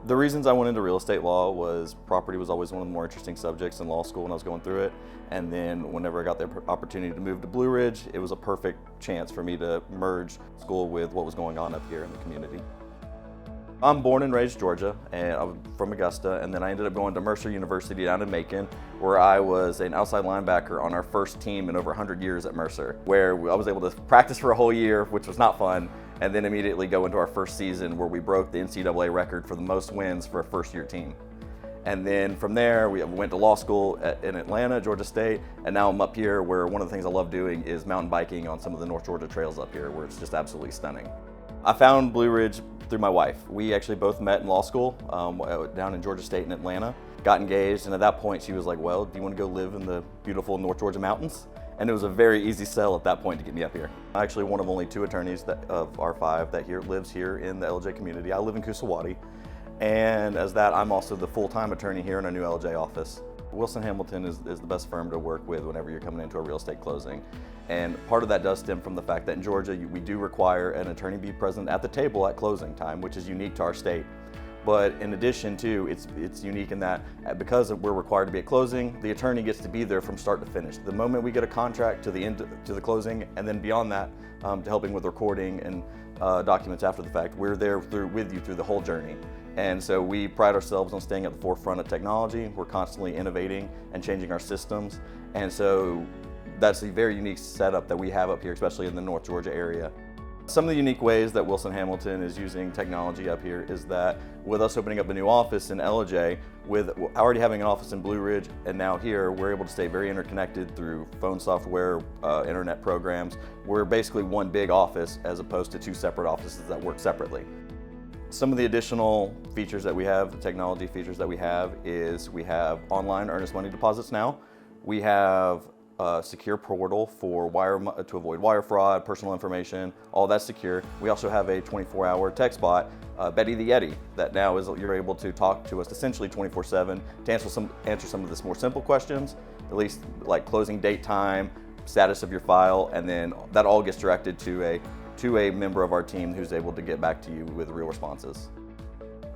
The reasons I went into real estate law was property was always one of the more interesting subjects in law school when I was going through it. And then whenever I got the opportunity to move to Blue Ridge, it was a perfect chance for me to merge school with what was going on up here in the community. I'm born and raised Georgia, and I'm from Augusta, and then I ended up going to Mercer University down in Macon, where I was an outside linebacker on our first team in over 100 years at Mercer, where I was able to practice for a whole year, which was not fun, and then immediately go into our first season where we broke the NCAA record for the most wins for a first-year team. And then from there, we went to law school in Atlanta, Georgia State, and now I'm up here where one of the things I love doing is mountain biking on some of the North Georgia trails up here, where it's just absolutely stunning. I found Blue Ridge through my wife. We actually both met in law school down in Georgia State in Atlanta, got engaged, and at that point she was like, well, do you want to go live in the beautiful North Georgia mountains? And it was a very easy sell at that point to get me up here. I'm actually one of only 2 attorneys of our 5 that lives here in the LJ community. I live in Coosawattee, and as that, I'm also the full-time attorney here in our new LJ office. Wilson Hamilton is the best firm to work with whenever you're coming into a real estate closing. And part of that does stem from the fact that in Georgia, we do require an attorney be present at the table at closing time, which is unique to our state. But in addition to, it's unique in that because we're required to be at closing, the attorney gets to be there from start to finish. The moment we get a contract to the end, to the closing, and then beyond that, to helping with recording and documents after the fact, we're there with you through the whole journey. And so we pride ourselves on staying at the forefront of technology. We're constantly innovating and changing our systems. And so that's a very unique setup that we have up here, especially in the North Georgia area. Some of the unique ways that Wilson Hamilton is using technology up here is that with us opening up a new office in LJ, with already having an office in Blue Ridge and now here, we're able to stay very interconnected through phone software, internet programs. We're basically one big office as opposed to 2 separate offices that work separately. Some of the additional features that we have, the technology features that we have, is we have online earnest money deposits now. We have a secure portal for to avoid wire fraud, personal information, all that's secure. We also have a 24-hour text bot, Betty the Yeti, that now you're able to talk to us essentially 24/7 to answer some of the more simple questions, at least like closing date, time, status of your file, and then that all gets directed to a member of our team who's able to get back to you with real responses.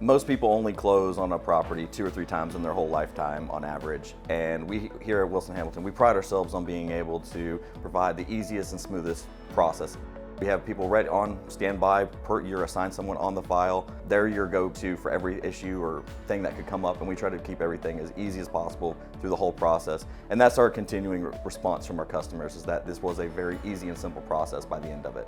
Most people only close on a property 2 or 3 times in their whole lifetime on average. And we here at Wilson Hamilton, we pride ourselves on being able to provide the easiest and smoothest process. We have people ready on standby per year, assign someone on the file. They're your go-to for every issue or thing that could come up, and we try to keep everything as easy as possible through the whole process. And that's our continuing response from our customers, is that this was a very easy and simple process by the end of it.